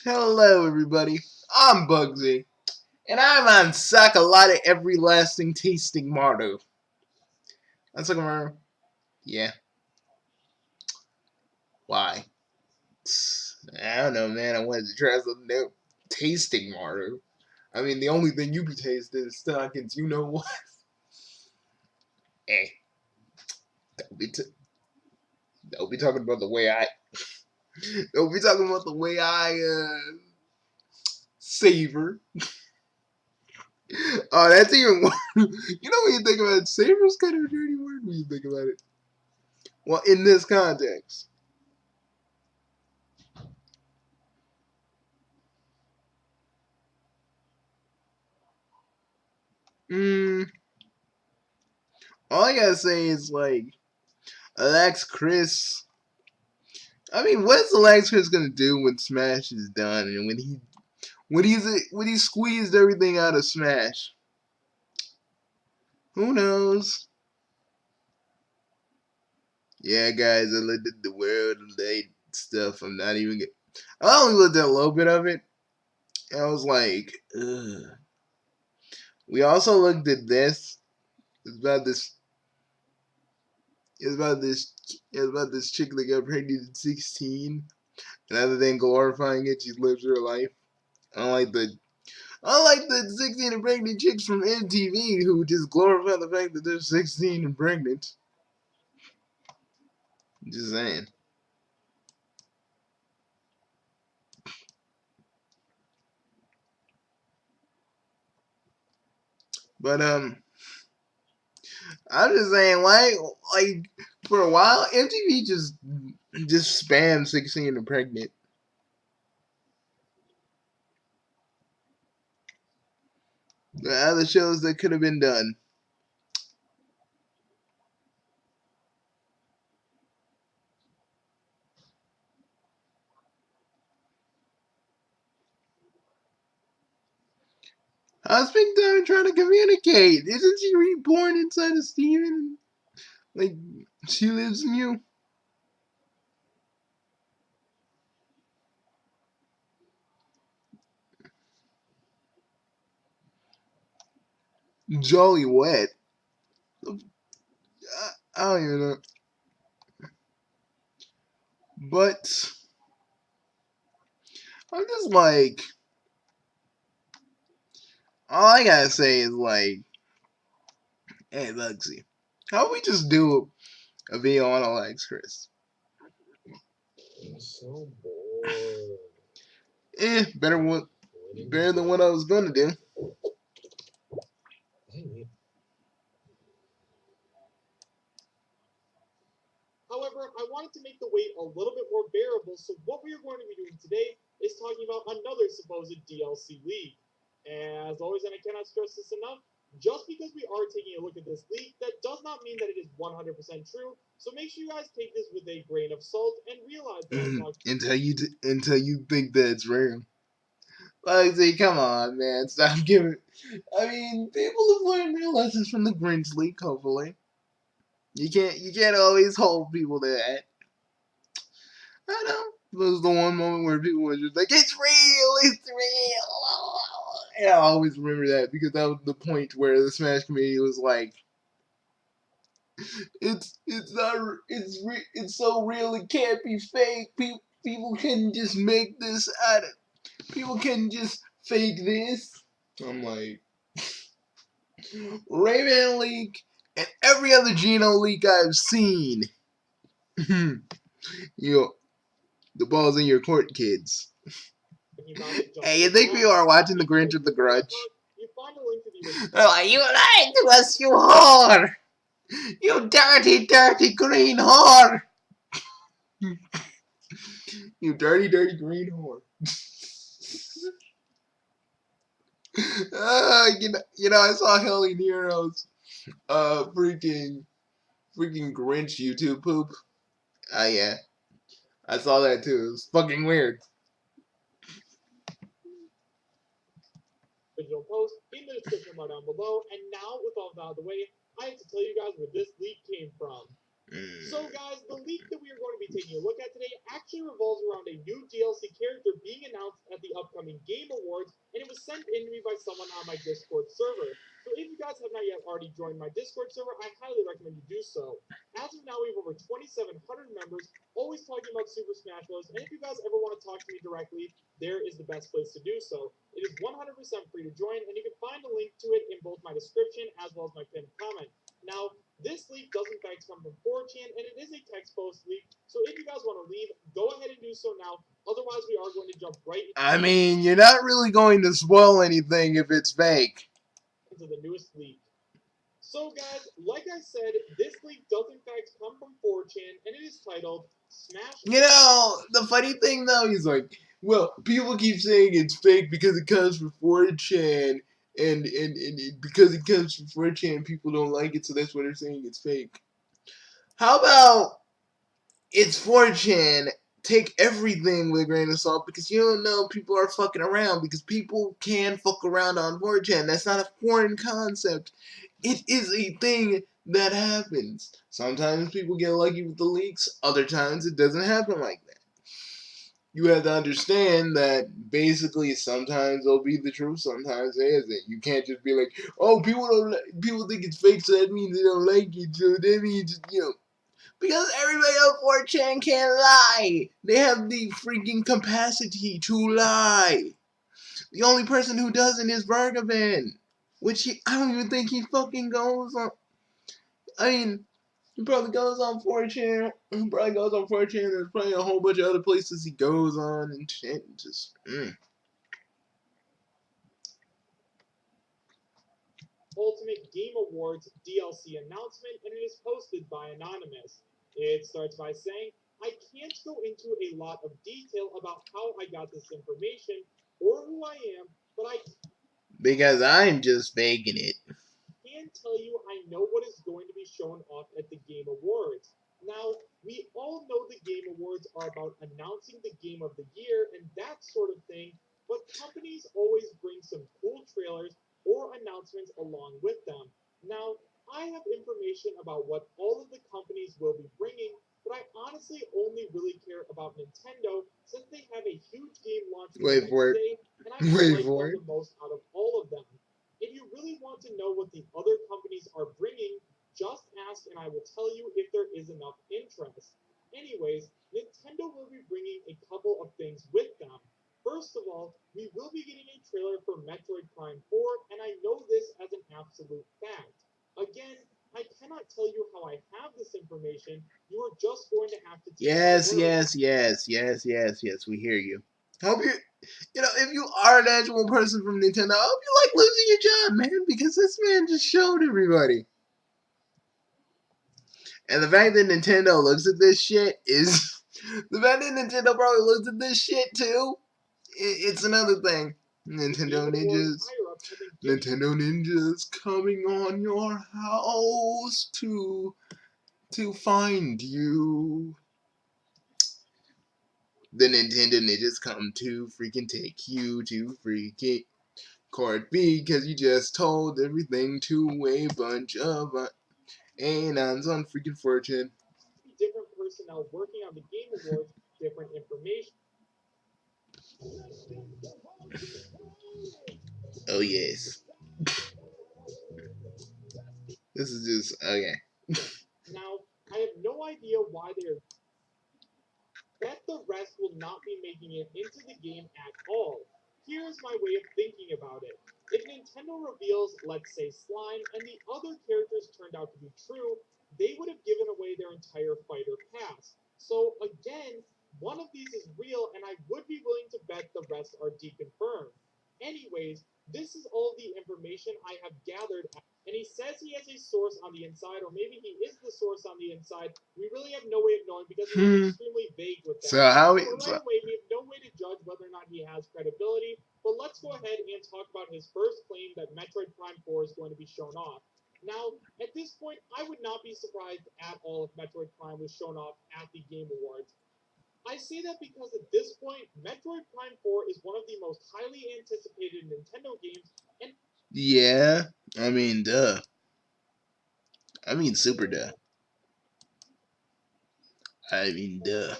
Hello, everybody. I'm Bugsy, and I'm on Sakalada Everlasting Tasting Maru. Onsokumaru? Yeah. Why? I don't know, man. I wanted to try something new. Tasting Maru. I mean, the only thing you be tasting is stockings. You know what? Hey, don't be, don't be talking about the way I. Don't be talking about the way I savor. Oh, that's even worse. You know when you think about it, savor's kind of a dirty word when you think about it. Well, in this context. All I gotta say is like Lax Chris. I mean, what's Lax Chris gonna do when Smash is done and when he squeezed everything out of Smash? Who knows? Yeah, guys, I looked at the world and late stuff. I only looked at a little bit of it. And I was like, ugh. We also looked at this. It's about this. It's about this. It's about this chick that got pregnant at 16. And other than glorifying it, she lives her life. Unlike the 16 and pregnant chicks from MTV who just glorify the fact that they're 16 and pregnant. Just saying. But I'm just saying, why, like, for a while, MTV just spammed 16 and pregnant. The other shows that could have been done. How's Big Time trying to communicate? Isn't she reborn inside of Steven? Like, she lives in you? Jolly wet. I don't even know. But I'm just like, all I gotta say is like, hey, Bugsy, how about we just do a video on Lax Chris? I'm so bored. Better than what I was gonna do. However, I wanted to make the wait a little bit more bearable, so what we are going to be doing today is talking about another supposed DLC leak. As always, and I cannot stress this enough, just because we are taking a look at this leak, that does not mean that it is 100% true. So make sure you guys take this with a grain of salt and realize that Until you think that it's real. Bugsy, come on, man, stop giving. I mean, people have learned their lessons from the Grinch leak. Hopefully, you can't always hold people to that. I know. There was the one moment where people were just like, "It's real, it's real." And I always remember that because that was the point where the Smash community was like, "It's not it's so real it can't be fake. People can just make this out of people can just fake this." I'm like, Rayman leak and every other Geno leak I've seen. You know, the ball's in your court, kids. Hey, you think people are watching The Grinch with the Grudge? They're like, you lied to us, you whore! You dirty, dirty green whore! You dirty, dirty green whore. I saw Heli Nero's freaking Grinch YouTube poop. Yeah. I saw that too. It was fucking weird. Original post in the description bar down below. And now, with all that out of the way, I have to tell you guys where this leak came from. So, guys, the leak that we are going to be taking a look at today actually revolves around a new DLC character being announced at the upcoming Game Awards, and it was sent in to me by someone on my Discord server. So if you guys have not yet already joined my Discord server, I highly recommend you do so. As of now, we have over 2,700 members, always talking about Super Smash Bros. And if you guys ever want to talk to me directly, there is the best place to do so. It is 100% free to join, and you can find a link to it in both my description as well as my pinned comment. Now, this leak does in fact come from 4chan, and it is a text post leak. So if you guys want to leave, go ahead and do so now. Otherwise, we are going to jump right I mean, you're not really going to spoil anything if it's fake. into the newest leak. So, guys, like I said, this leak does in fact come from 4chan, and it is titled Smash. You know, the funny thing though, he's like, well, people keep saying it's fake because it comes from 4chan, and because it comes from 4chan, people don't like it, so that's why they're saying it's fake. How about it's 4chan? Take everything with a grain of salt because you don't know people are fucking around because people can fuck around on 4chan. That's not a foreign concept. It is a thing that happens. Sometimes people get lucky with the leaks, other times it doesn't happen like that. You have to understand that basically sometimes it'll be the truth, sometimes it isn't. You can't just be like, oh, people think it's fake, so that means they don't like it, so that means, because everybody on 4chan can't lie. They have the freaking capacity to lie. The only person who doesn't is Bergevin. Which I don't even think he fucking goes on. I mean, he probably goes on 4chan. He probably goes on 4chan. There's probably a whole bunch of other places he goes on and shit. Ultimate Game Awards DLC announcement, and it is posted by Anonymous. It starts by saying, I can't go into a lot of detail about how I got this information or who I am, but I because I'm just faking it. can tell you I know what is going to be shown off at the Game Awards. Now, we all know the Game Awards are about announcing the game of the year and that sort of thing, but companies always bring some cool trailers or announcements along with them. Now, I have information about what all of the companies will be bringing, but I honestly only really care about Nintendo since they have a huge game launch the Wait next for it. day, and I might Wait like for them it. the most out of all of them. If you really want to know what the other companies are bringing, just ask and I will tell you if there is enough interest. Anyways, Nintendo will be bringing a couple of things with them. First of all, we will be getting a trailer for Metroid Prime 4, and I know this as an absolute fact. Again, I cannot tell you how I have this information. You are just going to have to take Yes, my word. yes. We hear you. Hope you, if you are an actual person from Nintendo, I hope you like losing your job, man, because this man just showed everybody. And the fact that Nintendo looks at this shit is the fact that Nintendo probably looks at this shit too. It's another thing. Nintendo Ninjas coming on your house to find you. The Nintendo Ninjas come to freaking take you to freaking Court B because you just told everything to a bunch of anons on freaking 4chan. Different personnel working on the Game Awards, different information. Oh yes. This is just okay. Now, I have no idea why they are. Bet the rest will not be making it into the game at all. Here's my way of thinking about it. If Nintendo reveals, let's say, Slime, and the other characters turned out to be true, they would have given away their entire fighter pass. So, again, one of these is real, and I would be willing to bet the rest are deconfirmed. Anyways, this is all the information I have gathered, and he says he has a source on the inside, or maybe he is the source on the inside. We really have no way of knowing because he's extremely vague with that. So how we? Right away, we have no way to judge whether or not he has credibility. But let's go ahead and talk about his first claim that Metroid Prime 4 is going to be shown off. Now, at this point, I would not be surprised at all if Metroid Prime was shown off at the Game Awards. I say that because at this point, Metroid Prime 4 is one of the most highly anticipated Nintendo games, and Yeah, I mean, duh. I mean, super duh. I mean, duh.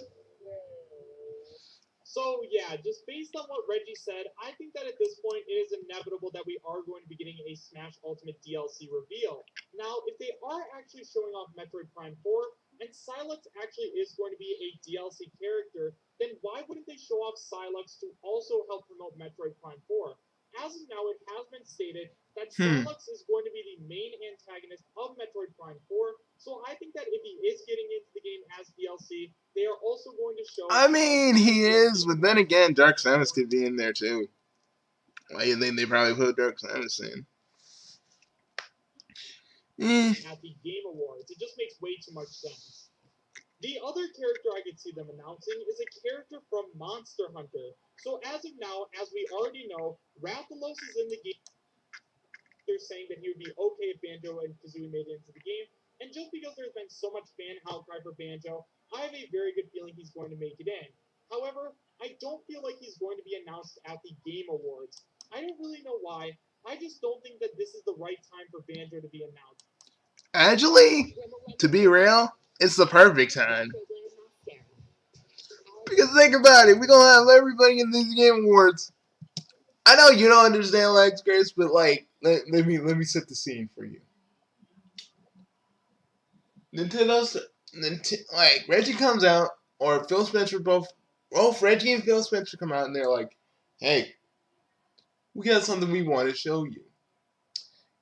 So yeah, just based on what Reggie said, I think that at this point it is inevitable that we are going to be getting a Smash Ultimate DLC reveal. Now, if they are actually showing off Metroid Prime 4 and Silex actually is going to be a DLC character, then why wouldn't they show off Silex to also help promote Metroid Prime 4? As of now, it has been stated that Silex is going to be the main antagonist of Metroid Prime 4, so I think that if he is getting into the game as DLC, they are also going to show. I mean, he is, but then again, Dark Samus could be in there too. Why do you think they probably put Dark Samus in? At the Game Awards. It just makes way too much sense. The other character I could see them announcing is a character from Monster Hunter. So as of now, as we already know, Rathalos is in the game. They're saying that he would be okay if Banjo and Kazooie made it into the game. And just because there's been so much fan outcry for Banjo, I have a very good feeling he's going to make it in. However, I don't feel like he's going to be announced at the Game Awards. I don't really know why. I just don't think that this is the right time for Banjo to be announced. Actually, to be real, it's the perfect time. Because think about it, we're gonna have everybody in these Game Awards. I know you don't understand Lax Chris, but like, let me set the scene for you. Nintendo's like Reggie comes out, or Phil Spencer both Reggie and Phil Spencer come out, and they're like, "Hey, we got something we want to show you.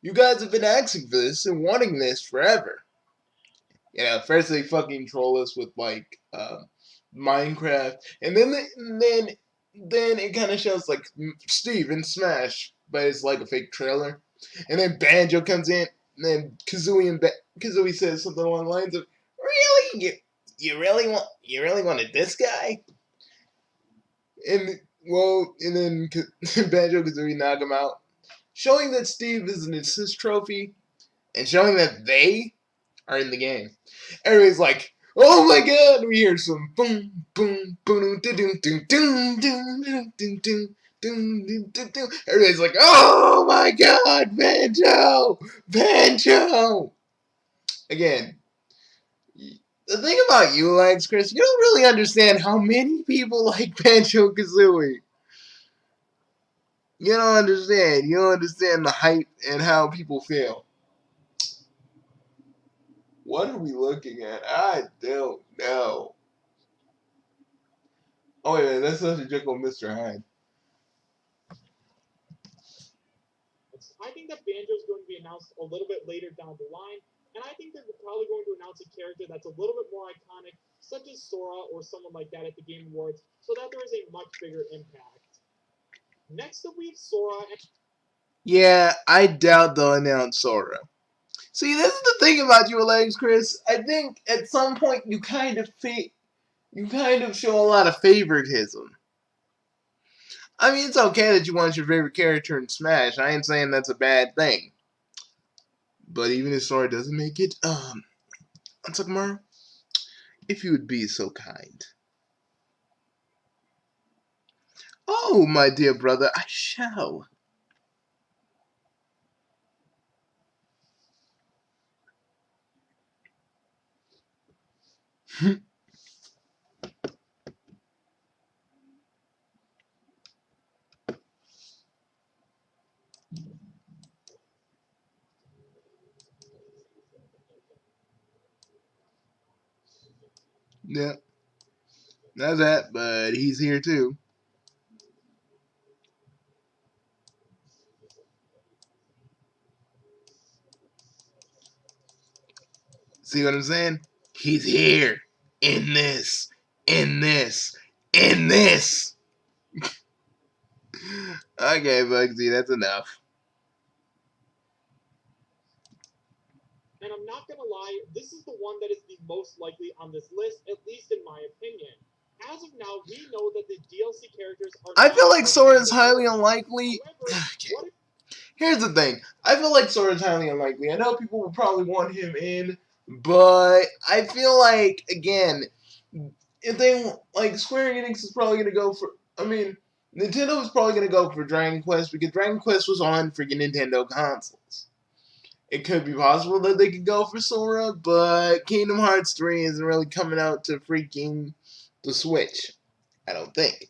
You guys have been asking for this and wanting this forever." You know, first they fucking troll us with like Minecraft, and then it kind of shows like Steve in Smash, but it's like a fake trailer, and then Banjo comes in, and then Kazooie says something along the lines of, "Really, you really wanted this guy?" And and then Banjo Kazooie knock him out, showing that Steve is an assist trophy, and showing that they are in the game. Everybody's like, "Oh my god!" We hear some boom, boom, boom, doo doo doo doo doo doo doo. Everybody's like, "Oh my god, Banjo! Banjo!" Again, the thing about you, Lax Chris, you don't really understand how many people like Banjo Kazooie. You don't understand. You don't understand the hype and how people feel. What are we looking at? I don't know. Oh yeah, that's such a joke on Mr. Hyde. I think that Banjo is going to be announced a little bit later down the line, and I think they're probably going to announce a character that's a little bit more iconic, such as Sora or someone like that at the Game Awards, so that there is a much bigger impact. Next up, we have Sora. Yeah, I doubt they'll announce Sora. See, this is the thing about you, Lax Chris. I think at some point you kind of show a lot of favoritism. I mean, it's okay that you want your favorite character in Smash. I ain't saying that's a bad thing. But even if Sora doesn't make it, onsokumaru, if you would be so kind. Oh, my dear brother, I shall. Yeah, not that, but he's here too. See what I'm saying? He's here. In this. In this. In this. Okay, Bugsy, that's enough. And I'm not gonna lie, this is the one that is the most likely on this list, at least in my opinion. As of now, we know that the DLC characters are. I feel like Sora's highly unlikely. Okay. Here's the thing. I feel like Sora's highly unlikely. I know people will probably want him in, but I feel like, again, if they, like, Square Enix is probably going to go for, I mean, Nintendo is probably going to go for Dragon Quest because Dragon Quest was on freaking Nintendo consoles. It could be possible that they could go for Sora, but Kingdom Hearts 3 isn't really coming out to freaking the Switch. I don't think.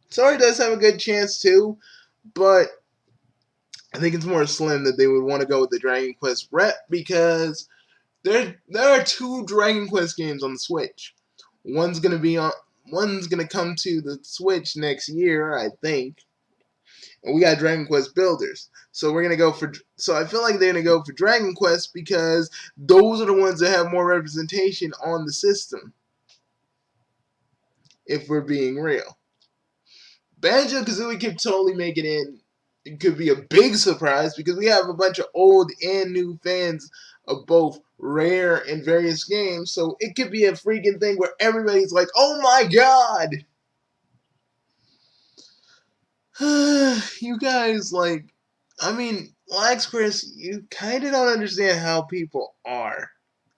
Sora does have a good chance too, but I think it's more slim that they would want to go with the Dragon Quest rep because there are two Dragon Quest games on the Switch. One's gonna come to the Switch next year, I think. And we got Dragon Quest Builders. So we're gonna go for so I feel like they're gonna go for Dragon Quest because those are the ones that have more representation on the system. If we're being real. Banjo-Kazooie could totally make it in. It could be a big surprise because we have a bunch of old and new fans of both Rare and various games. So it could be a freaking thing where everybody's like, oh my god! You guys, like, I mean, Lax Chris, you kind of don't understand how people are.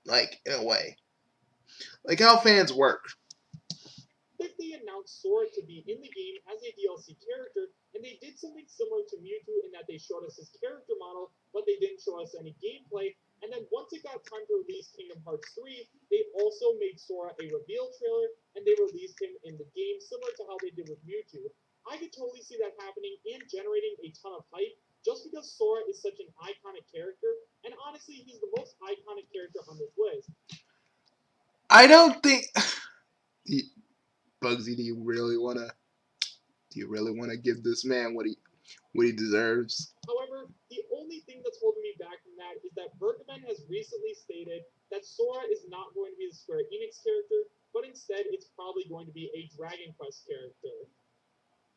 Like, in a way. Like, how fans work. If they announced Sora to be in the game as a DLC character, and they did something similar to Mewtwo in that they showed us his character model, but they didn't show us any gameplay. And then once it got time to release Kingdom Hearts 3, they also made Sora a reveal trailer, and they released him in the game, similar to how they did with Mewtwo. I could totally see that happening and generating a ton of hype, just because Sora is such an iconic character, and honestly, he's the most iconic character on this list. I don't think... Bugsy, do you really wanna give this man what he deserves? However, the only thing that's holding me back from that is that Bergman has recently stated that Sora is not going to be the Square Enix character, but instead it's probably going to be a Dragon Quest character.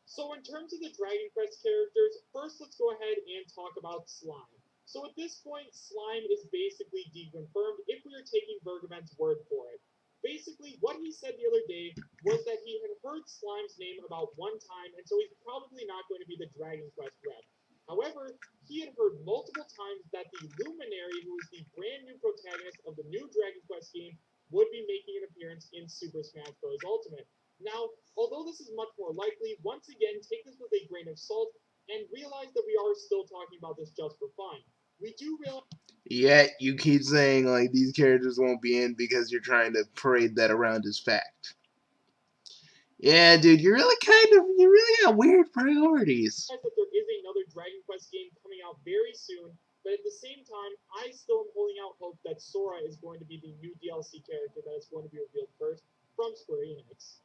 So in terms of the Dragon Quest characters, first let's go ahead and talk about Slime. So at this point, Slime is basically deconfirmed if we are taking Bergman's word for it. Basically, what he said the other day was that he had heard Slime's name about one time, and so he's probably not going to be the Dragon Quest rep. However, he had heard multiple times that the Luminary, who is the brand new protagonist of the new Dragon Quest game, would be making an appearance in Super Smash Bros. Ultimate. Now, although this is much more likely, once again, take this with a grain of salt and realize that we are still talking about this just for fun. We do realize... Yet you keep saying like these characters won't be in because you're trying to parade that around as fact. Yeah, dude, you really got weird priorities. That there is another Dragon Quest game coming out very soon, but at the same time, I still am holding out hope that Sora is going to be the new DLC character that is going to be revealed first from Square Enix.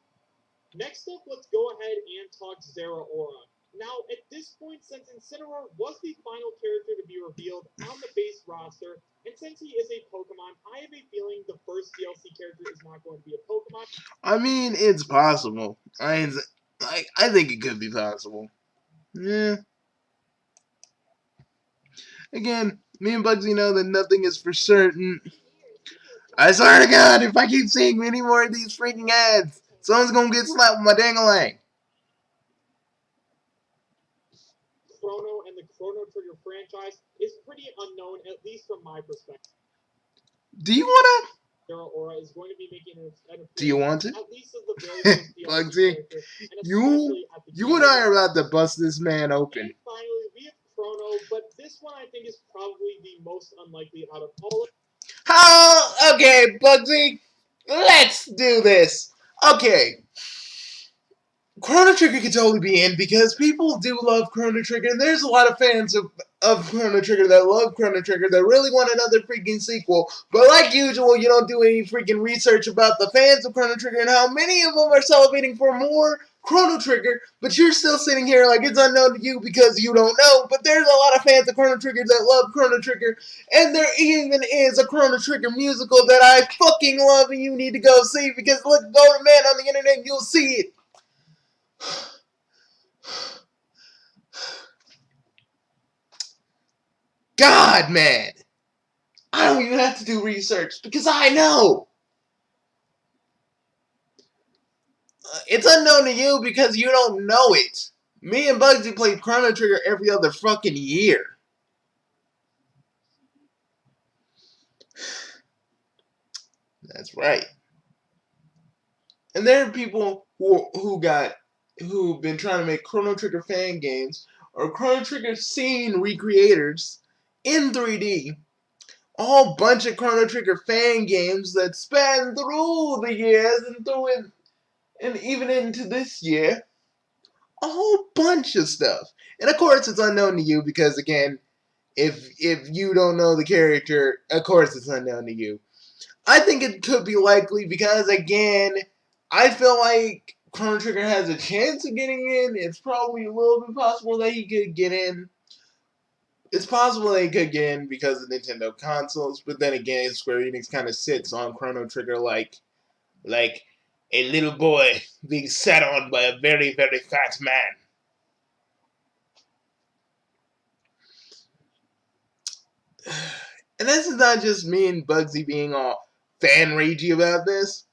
Next up, let's go ahead and talk Zeraora. Now, at this point, since Incineroar was the final character to be revealed on the base roster, and since he is a Pokemon, I have a feeling the first DLC character is not going to be a Pokemon. I mean, it's possible. I think it could be possible. Yeah. Again, me and Bugsy know that nothing is for certain. I swear to God, if I keep seeing any more of these freaking ads, someone's gonna get slapped with my dang-a-lang. Chrono and the Chrono Trigger franchise is pretty unknown, at least from my perspective. Do you wanna? Zeraora is going to be making an appearance. Do you want to? At least as the very first DLC Bugsy, character, and you and I are about to bust this man open. And finally, we have Chrono, but this one I think is probably the most unlikely out of all of them. How? Okay, Bugsy, let's do this. Okay. Chrono Trigger could totally be in because people do love Chrono Trigger, and there's a lot of fans of Chrono Trigger that love Chrono Trigger that really want another freaking sequel. But like usual, you don't do any freaking research about the fans of Chrono Trigger and how many of them are salivating for more Chrono Trigger, but you're still sitting here like it's unknown to you because you don't know. But there's a lot of fans of Chrono Trigger that love Chrono Trigger, and there even is a Chrono Trigger musical that I fucking love and you need to go see because look, go to man on the internet and you'll see it. God, man. I don't even have to do research because I know. It's unknown to you because you don't know it. Me and Bugsy play Chrono Trigger every other fucking year. That's right. And there are people who've been trying to make Chrono Trigger fan games or Chrono Trigger scene recreators in 3D a whole bunch of Chrono Trigger fan games that span through the years and through it, and even into this year. A whole bunch of stuff. And of course it's unknown to you because again, if you don't know the character, of course it's unknown to you. I think it could be likely because again, I feel like Chrono Trigger has a chance of getting in. It's probably a little bit possible that he could get in. It's possible they could get in because of Nintendo consoles, but then again, Square Enix kind of sits on Chrono Trigger like a little boy being sat on by a very, very fat man. And this is not just me and Bugsy being all fan ragey about this.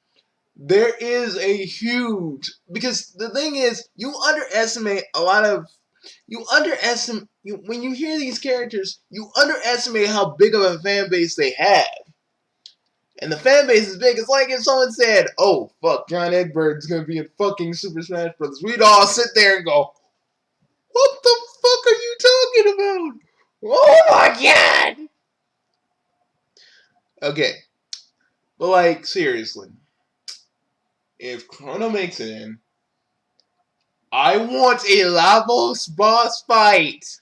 There is a huge, because the thing is, you underestimate a lot of, when you hear these characters, you underestimate how big of a fan base they have. And the fan base is big. It's like if someone said, oh, fuck, John Edward's gonna be in fucking Super Smash Bros. We'd all sit there and go, what the fuck are you talking about? Oh my god! Okay. But like, seriously. If Chrono makes it in, I want a Lavos boss fight.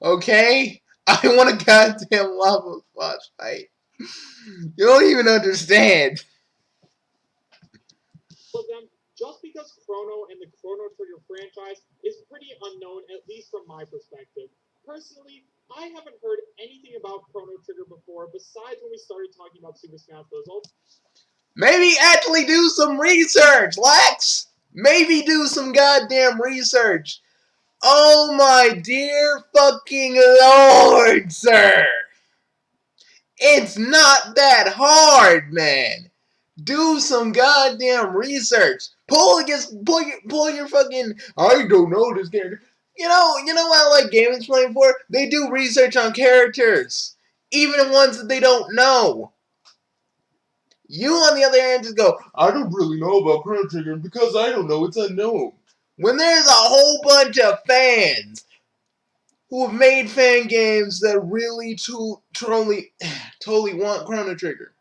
Okay? I want a goddamn Lavos boss fight. You don't even understand. But then, just because Chrono and the Chrono Trigger franchise is pretty unknown, at least from my perspective. Personally, I haven't heard anything about Chrono Trigger before, besides when we started talking about Super Smash Bros. Maybe actually do some research, Lax. Maybe do some goddamn research. Oh my dear fucking lord, sir. It's not that hard, man. Do some goddamn research. Pull your fucking, I don't know this character. You know what I like Game Explain for? They do research on characters. Even ones that they don't know. You, on the other hand, just go, I don't really know about Chrono Trigger because I don't know, it's unknown. When there's a whole bunch of fans who have made fan games that really totally want Chrono Trigger.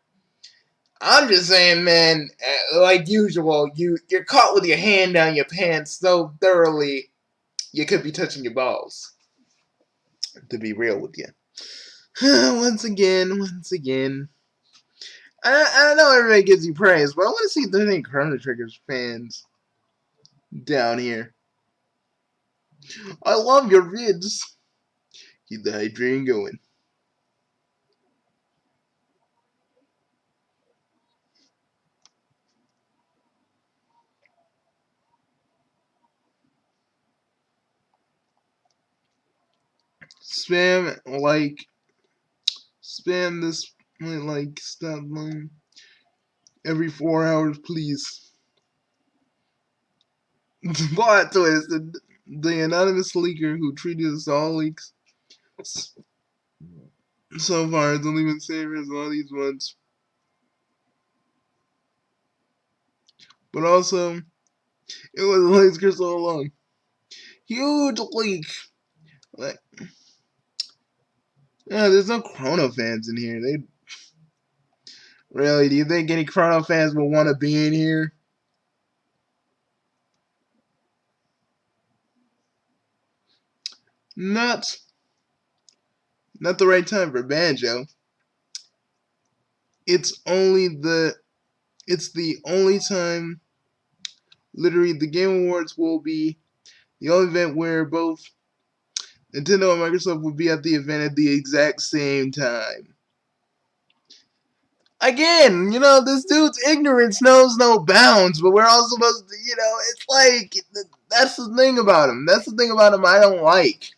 I'm just saying, man, like usual, you're caught with your hand down your pants so thoroughly, you could be touching your balls. To be real with you. Once again. I know everybody gives you praise, but I want to see if there's any Chrono Trigger's fans down here. I love your vids. Keep the hype train going. Spam this like stop line every 4 hours, please. Plot twist: the anonymous leaker who treated us all leaks so far has only been saved as all these ones. But also, it was Lax Chris all along. Huge leak. Like, yeah, there's no Chrono fans in here. They really? Do you think any Chrono fans will want to be in here? Not the right time for Banjo. It's the only time. Literally, the Game Awards will be the only event where both Nintendo and Microsoft will be at the event at the exact same time. Again, this dude's ignorance knows no bounds, but we're all supposed to, it's like, that's the thing about him. That's the thing about him I don't like.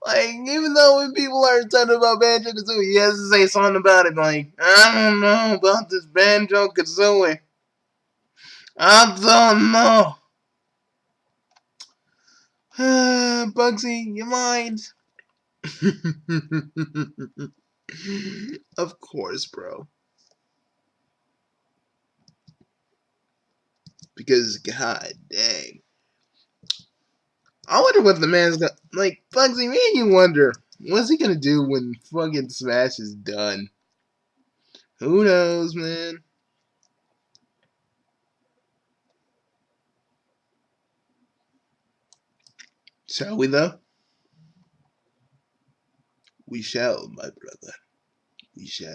Like, even though when people are talking about Banjo-Kazooie, he has to say something about it, like, I don't know about this Banjo-Kazooie. I don't know. Bugsy, you mind? Of course, bro. Because, god dang. I wonder what the man's got. Like, Bugsy, man, you wonder What's he gonna do when fucking Smash is done? Who knows, man? Shall we, though? We shall, my brother. We shall.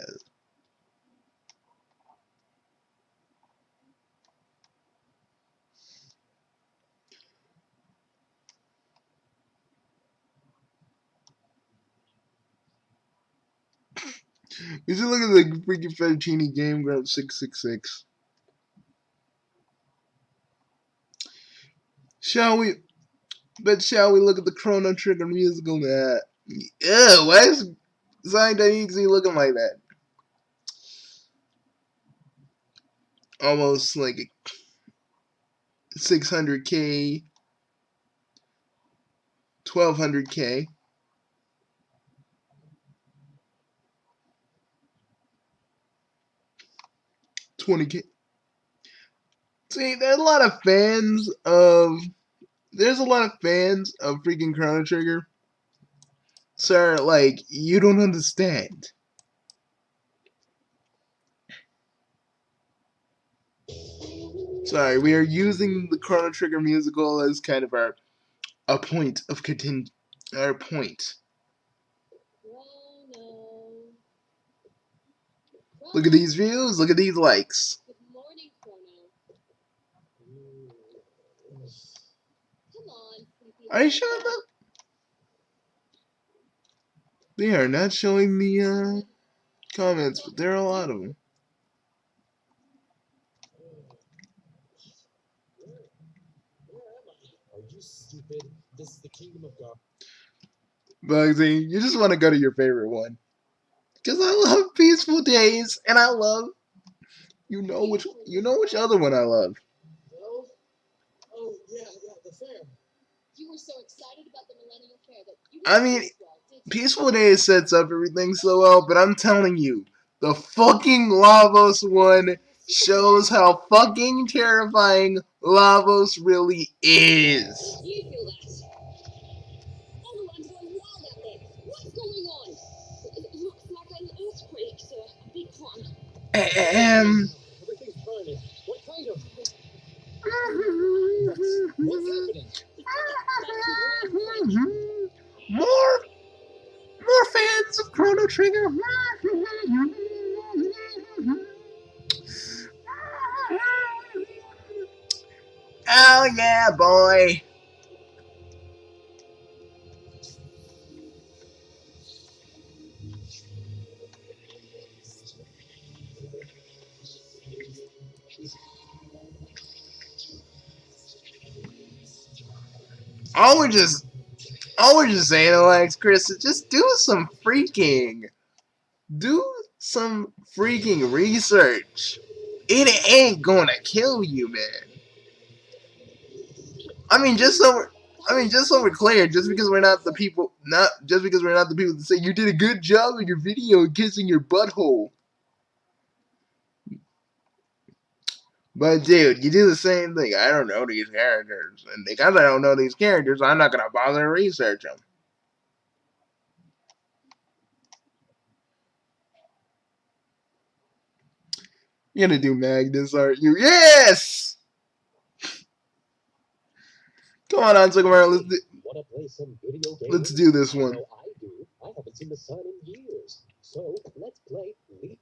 You should look at the freaking Fettuccine Game Grump 666. Shall we? But shall we look at the Chrono Trigger musical? Nah. Ew, why is Zion Daisuke looking like that? Almost like 600k, 1200k, 20k. See, there's a lot of fans of. There's a lot of fans of freaking Chrono Trigger. Sir, like, you don't understand. Sorry, we are using the Chrono Trigger musical as kind of a point of our point. Look at these views. Look at these likes. Good morning, Chrono. Come on, sleepy. Are you showing them? They are not showing the comments, but there are a lot of them. Are you stupid? This is the kingdom of God. Bugsy, you just want to go to your favorite one. Because I love Peaceful Days, and I love, you know which other one I love. No? Oh, yeah, the fair. You were so excited about the Millennial Fair that you I mean, Peaceful Days sets up everything so well, but I'm telling you, the fucking Lavos one shows how fucking terrifying Lavos really is. You feel that? Everyone's going wild out there. What's going on? It looks like an earthquake, sir. A big one. Everything's burning. What kind of? What's happening? More fans of Chrono Trigger. Oh yeah, boy. All we're just saying, Lax Chris, is just do some freaking research. It ain't gonna kill you, man. I mean, just so we're clear, just because we're not the people that say you did a good job in your video kissing your butthole. But dude, you do the same thing. I don't know these characters, and because I don't know these characters, I'm not gonna bother to research them. You're gonna do Magnus, aren't you? Yes! Come on, onsokumaru, Wanna play some video games? let's do this one. I know I do. I haven't seen the sun in years. So let's play Leap.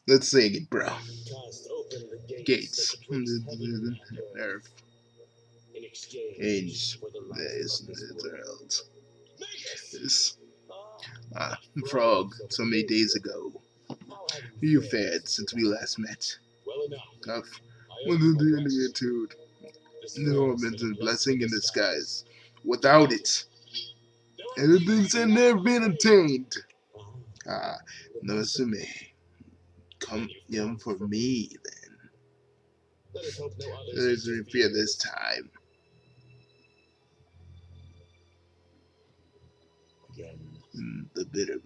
Let's sing it, bro. Cast open the Gates. Earth. In exchange Age. for the life This of this world. this frog so many days ago. You fared since we last met. Well enough. Tough. I With owe you the my rest. attitude. This No world's mental been a blessing in disguise. Without it, anything's never been attained. Ah, no me. Come young for me then. Let us hope no others There's no fear this time. again. The bitter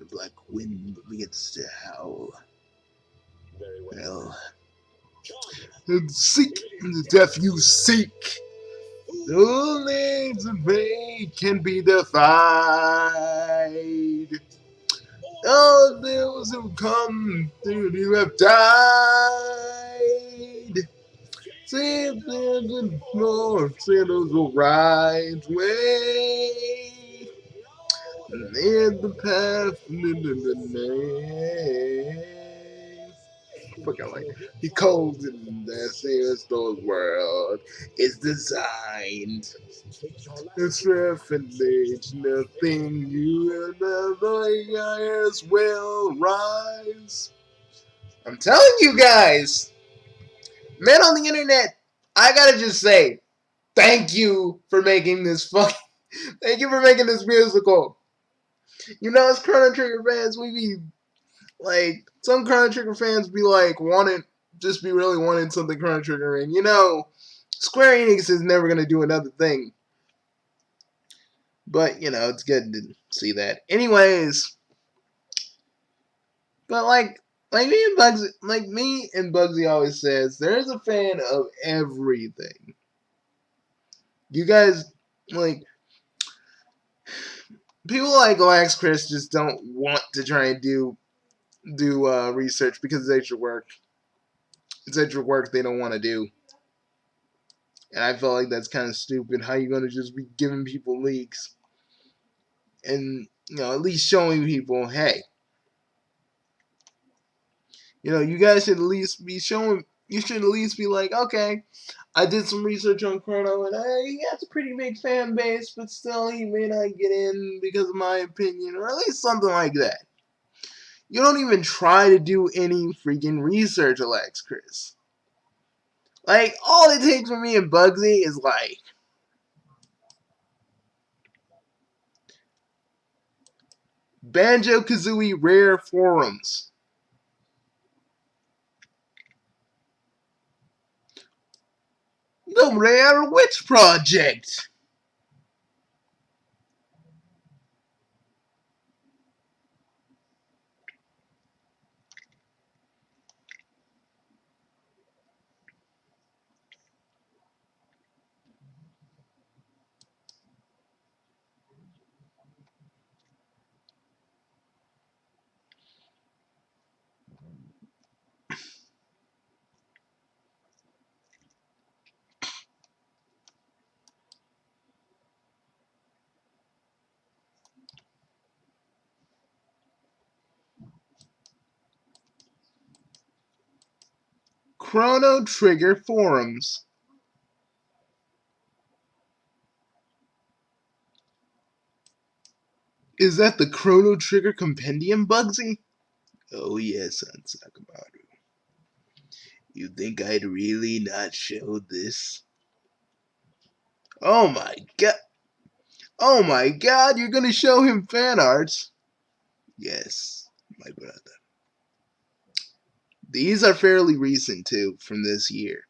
black wind begins to howl. Very well. Well, and seek the death you seek. The limits of fate can be defied. All those who come through you have died. Save them and more sinners will rise way. In the path into the name. Fuck, I like it. He calls in that sinister world is designed. It's refuge, nothing you and the eyes will rise. I'm telling you guys, men on the internet, I gotta just say, thank you for making this thank you for making this musical. You know, as Chrono Trigger fans, we be like, some Chrono Trigger fans be like, really wanting something Chrono Trigger, and you know, Square Enix is never gonna do another thing. But, you know, it's good to see that. Anyways, but like me and Bugsy always says, there's a fan of everything. You guys, like, people like Lax Chris just don't want to try and do research because it's extra work. It's extra work they don't want to do. And I feel like that's kind of stupid. How you gonna just be giving people leaks? And, you know, at least showing people, hey, you know, you guys should at least be showing, you should at least be like, okay, I did some research on Chrono, and he has a pretty big fan base, but still, he may not get in because of my opinion, or at least something like that. You don't even try to do any freaking research, Lax Chris. Like, all it takes for me and Bugsy is like, Banjo-Kazooie Rare Forums. The Rare Witch Project. Chrono Trigger Forums. Is that the Chrono Trigger Compendium, Bugsy? Oh yes, onsokumaru. You think I'd really not show this? Oh my god. Oh my god, you're gonna show him fan arts? Yes, my brother. These are fairly recent too, from this year.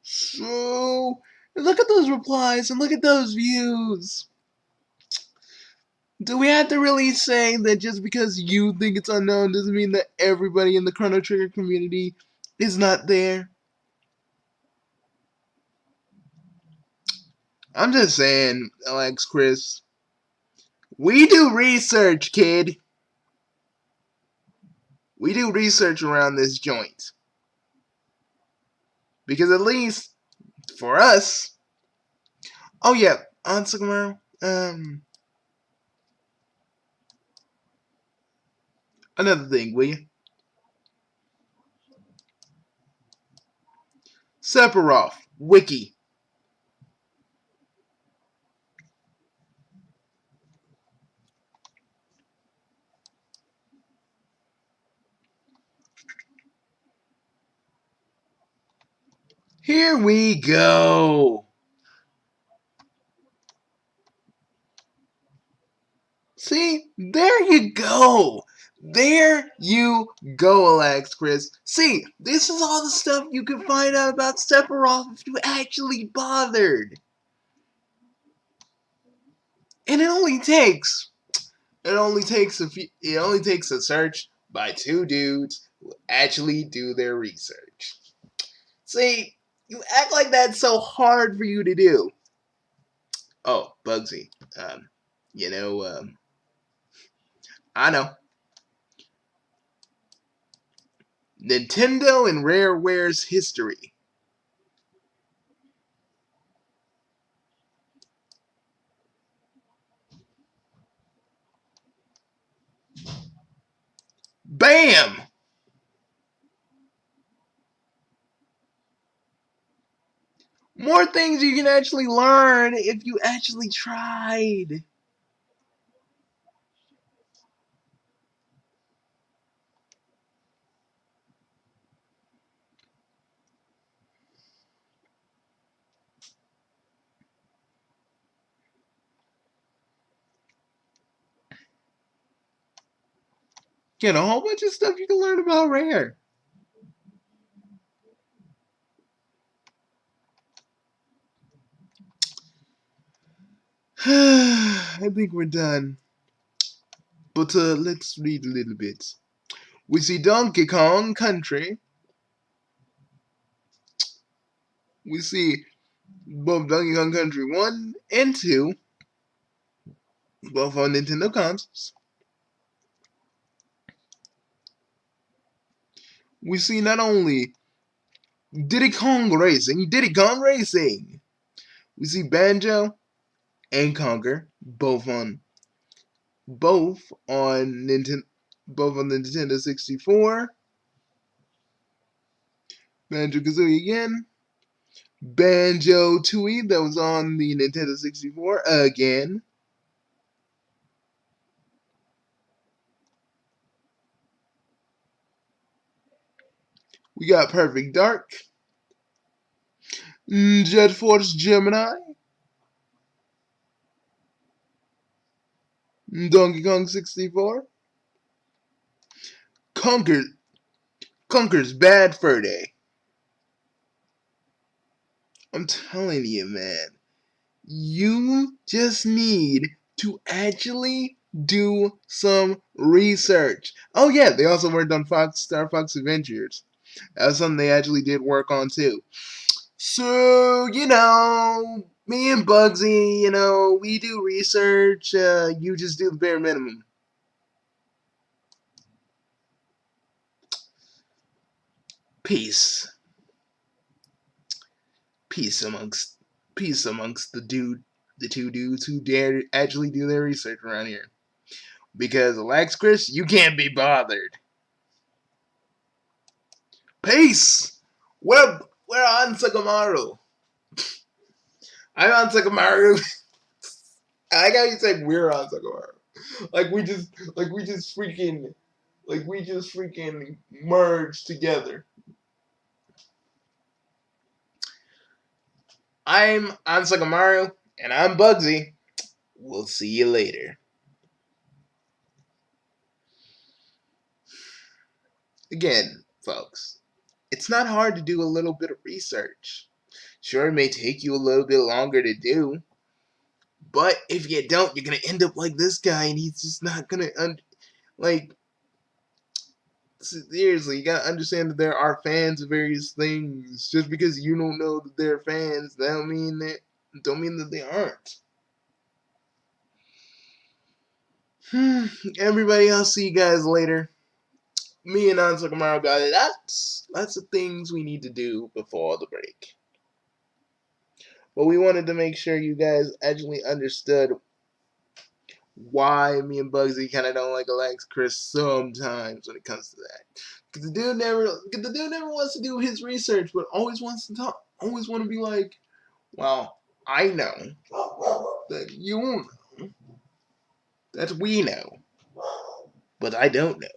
So, look at those replies and look at those views. Do we have to really say that just because you think it's unknown doesn't mean that everybody in the Chrono Trigger community is not there? I'm just saying, Lax Chris. We do research, kid. We do research around this joint. Because at least, for us... Oh yeah, onsokumaru, another thing, will you? Sephiroth, Wiki. Here we go. See, there you go. There you go, Lax Chris. See, this is all the stuff you can find out about Sephiroth if you actually bothered. And it only takes a search by two dudes who actually do their research. See, you act like that's so hard for you to do. Oh, Bugsy. I know. Nintendo and Rareware's history. Bam! More things you can actually learn if you actually tried. Get a whole bunch of stuff you can learn about Rare. I think we're done. But let's read a little bit. We see Donkey Kong Country. We see both Donkey Kong Country 1 and 2, both on Nintendo consoles. We see not only Diddy Kong Racing. We see Banjo and Conker, both on Nintendo, both on the Nintendo 64. Banjo Kazooie again. Banjo Tooie, that was on the Nintendo 64 again. We got Perfect Dark, Jet Force Gemini, Donkey Kong 64, Conker's Bad Fur Day. I'm telling you, man, you just need to actually do some research. Oh yeah, they also worked on Star Fox Adventures. That was something they actually did work on too. So, me and Bugsy, we do research. You just do the bare minimum. Peace. Peace amongst the two dudes who dare actually do their research around here. Because Lax Chris, you can't be bothered. Peace. We're onsokumaru. I'm onsokumaru. I like how you said we're onsokumaru. Like we just freaking merged together. I'm onsokumaru, and I'm Bugsy. We'll see you later. Again, folks, it's not hard to do a little bit of research. Sure, it may take you a little bit longer to do, but if you don't, you're gonna end up like this guy, and he's just not gonna seriously, you gotta understand that there are fans of various things. Just because you don't know that they're fans, that don't mean that they aren't. Everybody, I'll see you guys later. Me and onsokumaru got lots of things we need to do before the break. But we wanted to make sure you guys actually understood why me and Bugsy kind of don't like Lax Chris sometimes when it comes to that. Because the dude never wants to do his research, but always wants to talk. Always want to be like, well, I know that you know that we know, but I don't know.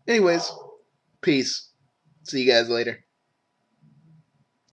Anyways, peace. See you guys later.